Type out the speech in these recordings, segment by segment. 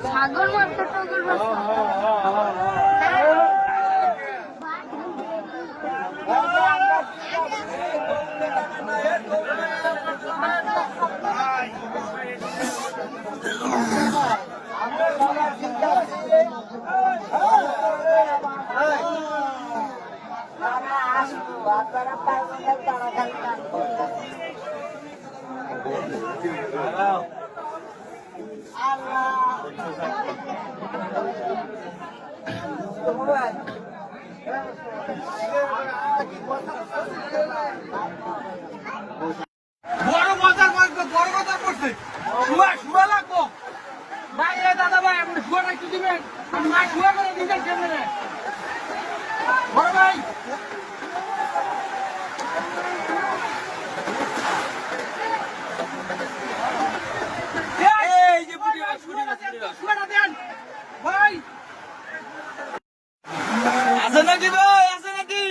সাগর মাত্র টগর বড় মজার বড় কথা করছে শুয়া লাগবো ভাই দাদা ভাই আপনি শুয়া রাখতে দিবেন মা শুয়া করে দিবেন কেমনে বড় ভাই এই যে শুয়াটা দেন ভাই আছে নাকি ভাই আছে নাকি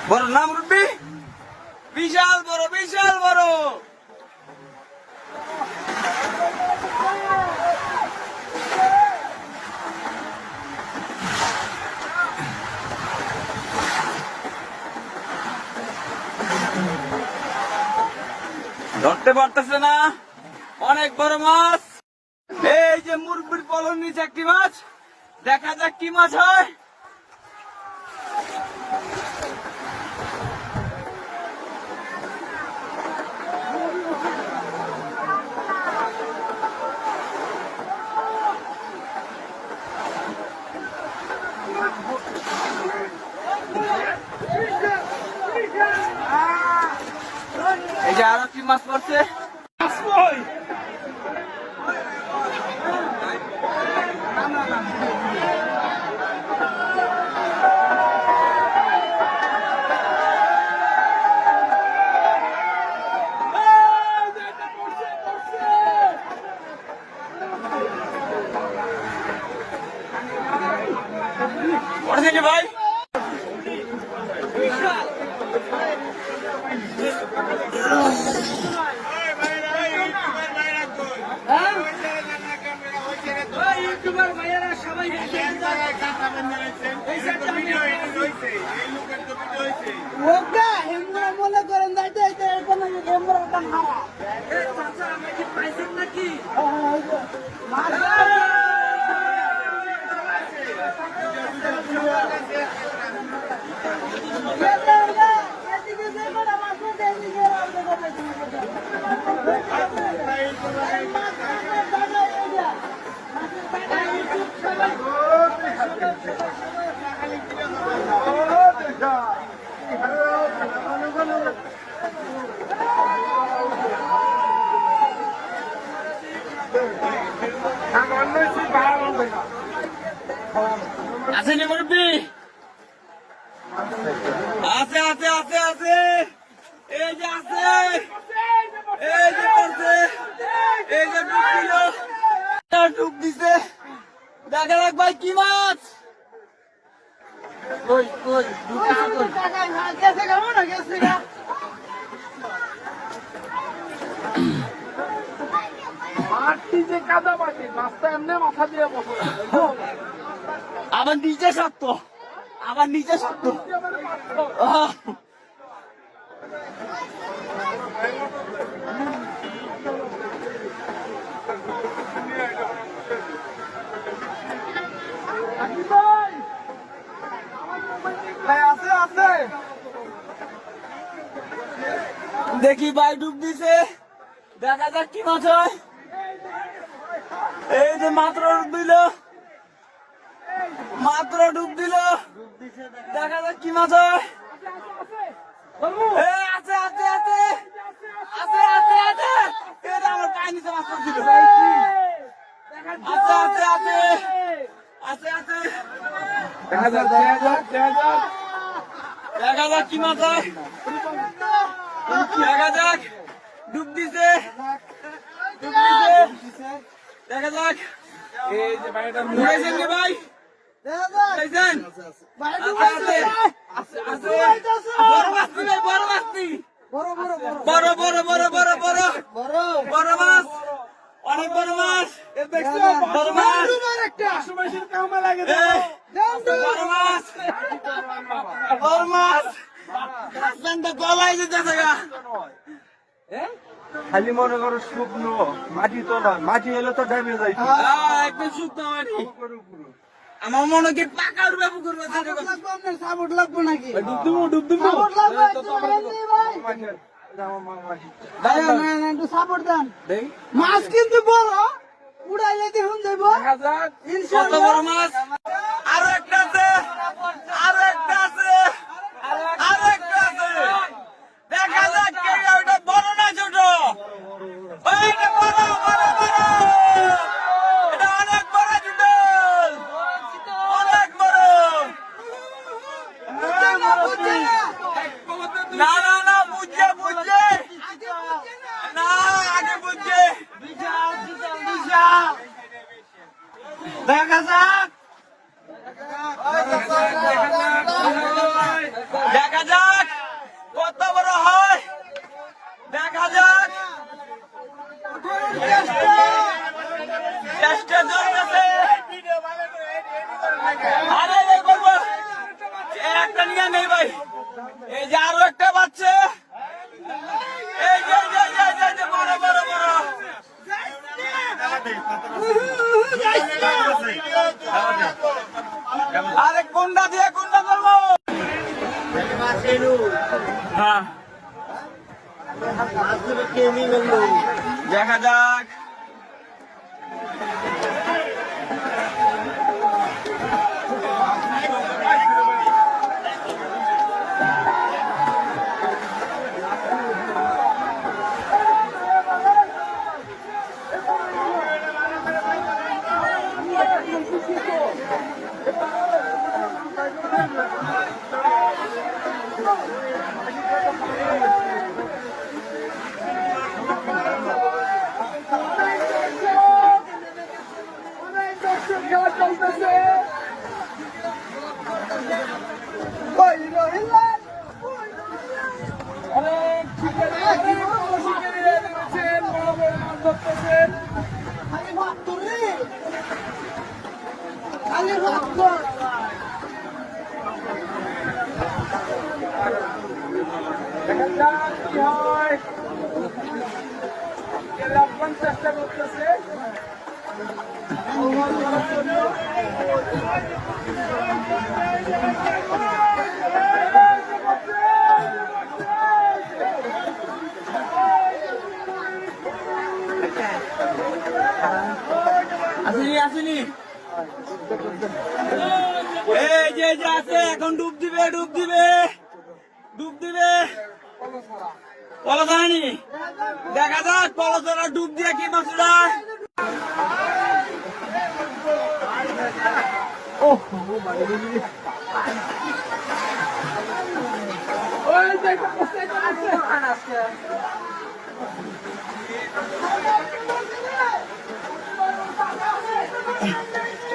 বড় নাম রুবি বিশাল বড় ধরতে পারতেছে না অনেক বড় মাছ এই যে মুরগির পলন নিচে একটি মাছ দেখা যাক কি মাছ হয় এই যে আরো কি মাছ পড়ছে ভাই মনে করেন নাকি আসেনি মুরব্বি আছে আছে আছে আছে এই যে আছে এই যে করছে এই যে ডুব দিল ডুব দিছে দেখা যাক ভাই কি মাছ কই কই ডুব দিছে কই গেছে কেমন গেছে মাটি যে কাদা মাটি মাছটা এমনি মাথা দিয়ে বসে আবার নিচে শক্ত আছে আছে দেখি ভাই ডুব দিছে দেখা যাক কি মাছ হয় এই যে মাত্র ডুব দিল দেখা যাক কি মাছ হয় আছে আছে আছে আছে আছে আছে এটা আমার পায়ে নিচে মাছ পড়ছিল আছে আছে আছে আছে আছে দেখা যাক কি মাছ হয় দেখা যাক ডুব দিছে দেখা যাক এই যে ভাইটা মুড়াইছেন রে ভাই মুড়াইছেন আছে আছে আছে বড় মাছ হাসান তো গলায় যেতেছে গা। খালি মনে করো শুকনো মাটি তো না, মাটি এলে তো ড্যামেজ হয়। একদম শুকনো মাটি। আমার মনে কি পাকা উঠবে পুকুর মাছ। সাপোর্ট লাগবে আপনার, সাপোর্ট লাগবে নাকি? ডুব দিবো। সাপোর্ট লাগবে, একটু এমনি ভাই। ভাই, না, না, একটু সাপোর্ট দেন। মাছ কিন্তু বড়, উড়াইলে দেখুন যাইবো। কত ইনশাআল্লাহ। বড় মাছ। আরো একটা আছে, আরো একটা আছে, আরো একটা আছে। দেখা যাক কে ওটা বড় না ছোট। ওইটা বড় বড় বড়। এটা অনেক বড় চিতল, অনেক বড়। বুঝছে না, বুঝছে না। না না না, বুঝছে বুঝছে আগে বুঝছে না। না, আগে বুঝছে। দেখা যাক, দেখা যাক কত বড় হয়। দেখা যাক, চেষ্টা চলতেছে। আরে এই বলবো, একটা নিয়ে নেই ভাই। এই যে আরো একটা বাচ্চা, এই যে এই যে, এই যে, এই যে, বড় বড় বড়। আরে কোনটা দিয়ে কোনটা করবো? হ্যাঁ, দেখা যাক। ওই রহিলান, ওই খালি ভাত তো রে, খালি ভাত তো। চেষ্টা করতেছে। আসেনি আসেনি, এই যে এই যে আছে, এখন ডুব দিবে ডুব দিবে ডুব দিবে। পলসানি, দেখা যাক পলসরা ডুব দিয়ে কি মাছটা।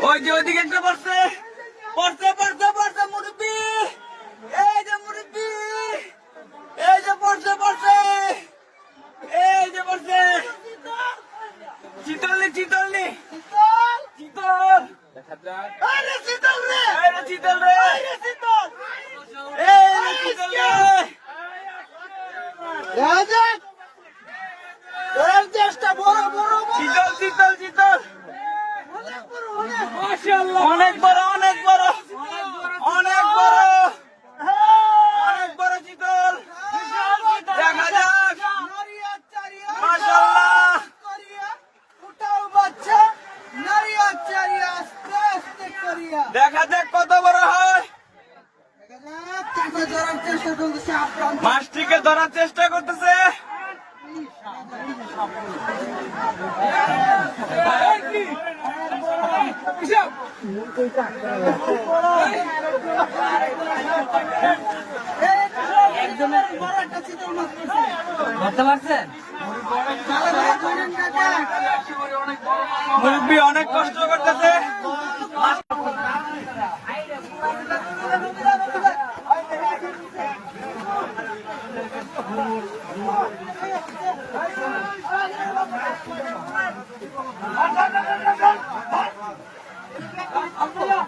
ওই যে ওইদিকে একটা পড়ছে পড়ছে পড়ছে পড়ছে মুরব্বি, এই যে মুরব্বি, এই যে পড়ছে পড়ছে, এই যে পড়ছে। চিতল চিতল চিতল, আরে শীতল রে, এই যে চিতল রে, আরে শীতল। এই যে চিতল রে। রাজা, এর চেষ্টা বড় বড় বড়। চিতল চিতল চিতল, অনেক বড়, অনেক। অনেক বড় অনেক বড় অনেক বড় অনেক বড় চিতল। দেখা যাক, নারিয়া চারিয়া, মাশাআল্লাহ। করিয়া, উঠাও বাচ্চা, নারিয়া চারিয়া, আস্তে আস্তে করিয়া। দেখা যাক কত বড় হয়। দেখা যাক, তাকে ধরার চেষ্টা চলতেছে আপ্রাণ। মাছটিকে ধরার চেষ্টা করতেছে। একজনের বড় একটা চিতল মাছ পড়ছে। ধরতে পারছেন? ভালো করে ধরেন কাকা। মুরব্বি অনেক কষ্ট করতেছে। আব্দুল্লাহ